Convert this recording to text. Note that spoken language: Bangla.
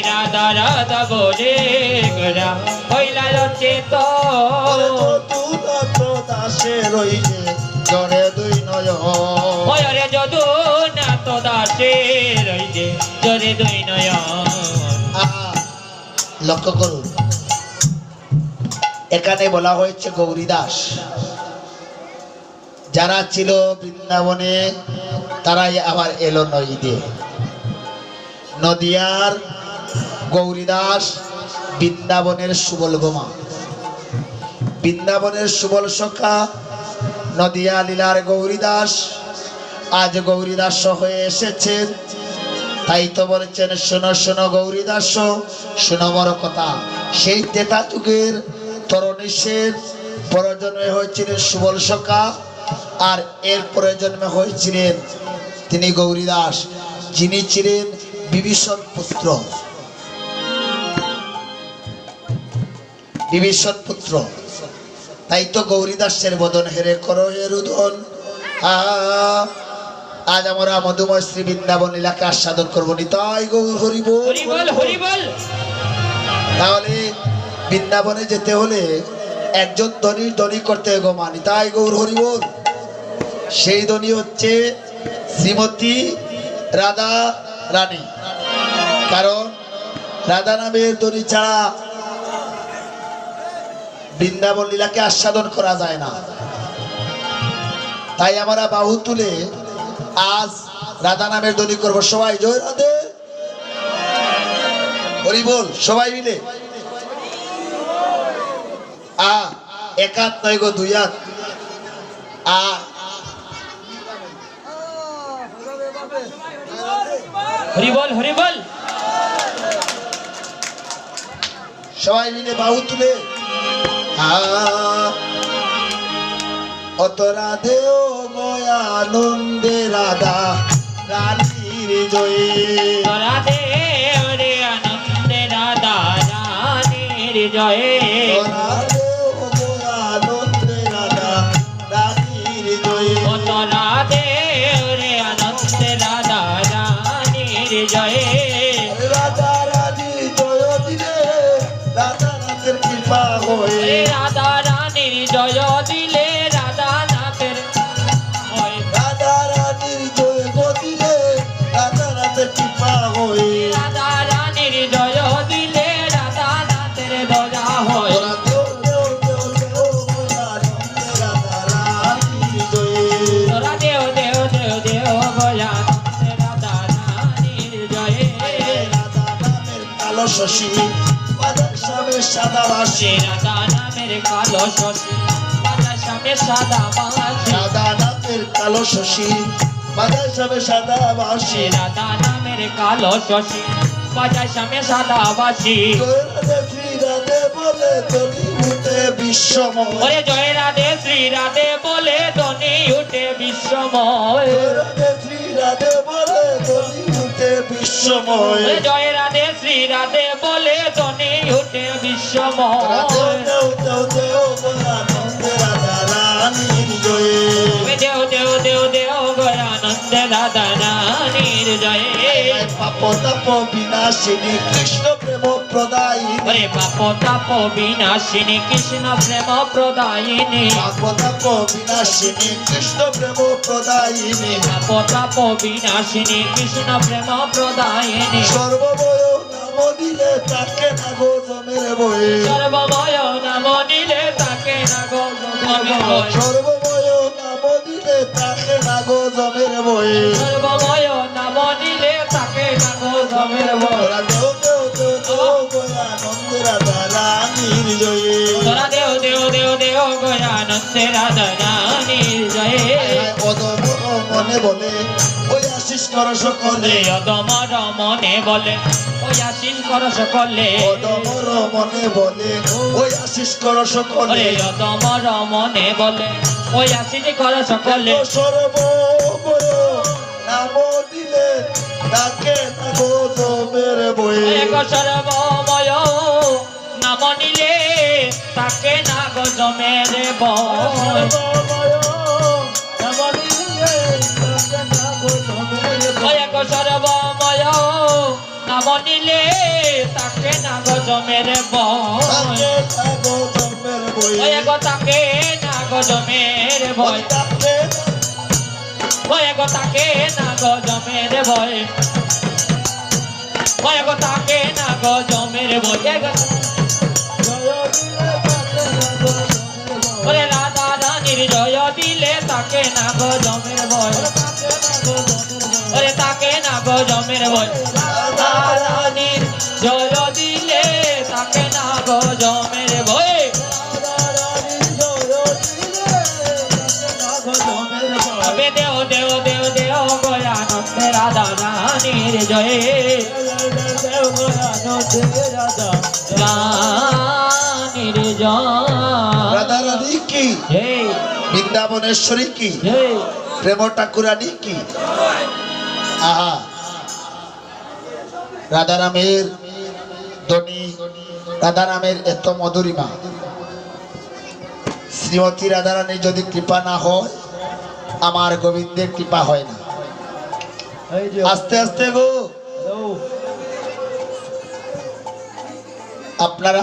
রাধা রাধা বলে গোরা হইলা অচেতন দাসে রইছে জরে দুই নয়ন ওরে যদুনাথ দাসে রইছে জরে দুই নয়ন। লক্ষ্য করুন, এখানে বলা হয়েছে গৌরীদাস। যারা ছিল বৃন্দাবনে তারাই আবার এলো নদীতে। নদিয়ার গৌরীদাস বৃন্দাবনের সুবল গোমা, বৃন্দাবনের সুবল সখা নদিয়া লীলার গৌরীদাস আজ গৌরীদাস হয়ে এসেছেন। তাই তো বলেছেন, শোনো শোনো গৌরীদাস শোনো বড় কথা। সেই তেতা যুগের তরুণীশের পরজন্মে হয়েছিলেন সুবল সখা, আর এর পরে জন্মে হয়েছিলেন তিনি গৌরীদাস, যিনি ছিলেন বিভীষণ পুত্র। বিভীষণ পুত্র। তাই তো গৌরীদাসের বদন হেরে করো হে রুদন। আজ আমরা মধুময় শ্রী বৃন্দাবন লীলাকে আস্বাদন করবো। নিতাই গৌর হরি বল হরি বল। তাহলে বৃন্দাবনে যেতে হলে একজন ধনী ধনী করতে গো মা। নিতাই গৌর হরি বল। সেই ধনী হচ্ছে শ্রীমতী রাধা রানী, কারণ রাধা নামের ধনী ছাড়া বৃন্দাবন লীলাকে আস্বাদন করা যায় না। তাই আমরা বাহু তুলে আজ রাধা নামের ধ্বনি করবো। সবাই জয় রাধে হরি বল, সবাই মিলে। এক হাত নয় গো, দুই হাত। হরি বল হরি বল। সবাই মিলে বাহু তুলে অত রাধে ও গয়া আনন্দে রাধা রানীর জয়ে। রাধে রে আনন্দে রাধা রানীর জয়ে। রাধে ও গয়া আনন্দে রাধা রানীর জয়ে। অত রাধে রে আনন্দে রাধা রানীর জয়ে। রাধা রানী জয় দিলে রাধা নাথের কৃপা হয়ে। রাধা রানীর জয় দিলে রাধা নাথের হয়। রাধা রানীর জয় দিলে রাধা নাথের কৃপা হয়ে। রাধা রানীর জয় দিলে রাধা নাথের দয়া হয়। তোরা দেও দেও দেও দেও আনন্দে রাধা রানীর জয়ে। তোরা দেও দেও দেও দেও গয়ানন্দে রাধা রানীর জয়ে। রাধা নামের কালো শশী বাজার সামনে সাদা বাসি। রাধা নামের কালো শশী বাজার সামনে সাদা বাসি। রাধা নামের কালো শশী বাজার সামনে সাদা বাসি। রাধা নামের কালো শশী বাজার সামনে সাদা বাসি। জয় রাধে শ্রী রাধে বলে ধনী উঠে বিশ্বময়। ওরে জয় রাধে শ্রী রাধে বলে ধ্বনি উঠে বিশ্বময়। জয় রাধে শ্রী রাধে বলে ধনী উঠে বিশ্বময়। ওরে জয় রাধে শ্রী রাধে বলে ধ্বনি উঠে বিশ্বময়। দেও দেও দেও দেও আনন্দে রাধা রানীর জয়ে। দেও দেও দেও দেও গয়ানন্দে রাধা রানীর জয়ে। পাপ তাপ বিনাশিনী কৃষ্ণ প্রেম প্রদায়িনী। ওরে পাপ তাপ বিনাশিনী কৃষ্ণ প্রেম প্রদায়িনী। পাপ তাপ বিনাশিনী কৃষ্ণ প্রেম প্রদায়িনী। পাপ তাপ বিনাশিনী কৃষ্ণ প্রেম প্রদায়িনী। সর্বময় নাম দিলে তাকে না গো জমের বয়ে। সর্বময় নাম নিলে তাকে না গো জমের বয়ে। সর্বময় নাম দিলে তাকে না গো জমের বয়ে। সর্বময় নাম নিলে তাকে না গো জমের বয়ে। তোরা দেও দেও দেও দেও গয়া আনন্দে রাধা রানীর জয়ে। তোরা দেও দেও দেও দেও গয়ানন্দে রাধা রানীর জয়ে। অদম মনে বলে ওই আশিস কর সকলে। অদমর মনে বলে ওই আশিস কর সকলে। অদমর মনে বলে ওই আশিস কর সকলে। ওরে অদমর মনে বলে ওই আশিস কর সকলে। সর্বময় নাম দিলে তাকে না গো জমের বয়ে। এক সর্বময় নাম নিলে তাকে না গো জমের বয়ে। এক সর্বময় নাম মনিলে তাকে না গো জমের ভয় ওই গো তাকে না গো জমের ভয় ওই গো তাকে না গো জমের ভয় ওই গো তাকে না গো জমের ভয় ওরে রাধা রানীর জয় দিলে তাকে না গো জমের ভয় ওরে তাকে না গো জমের ভয় রাধা রানীর জয় দিলে তাকে না গো জমের ভয় আবে দেও দেও দেও দেও গয়ানন্দে রাধা রানীর জয় রানীর জয় রাধা রানী কি হে বৃন্দাবনেশ্বরী কি হে প্রেম ঠাকুরানী কি আহা রাধারামের ধ্বনি রাধারামের এত মধুরিমা শ্রীমতী রাধারানীর যদি কৃপা না হয় আমার গোবিন্দের কৃপা হয় না আস্তে আস্তে গো আপনারা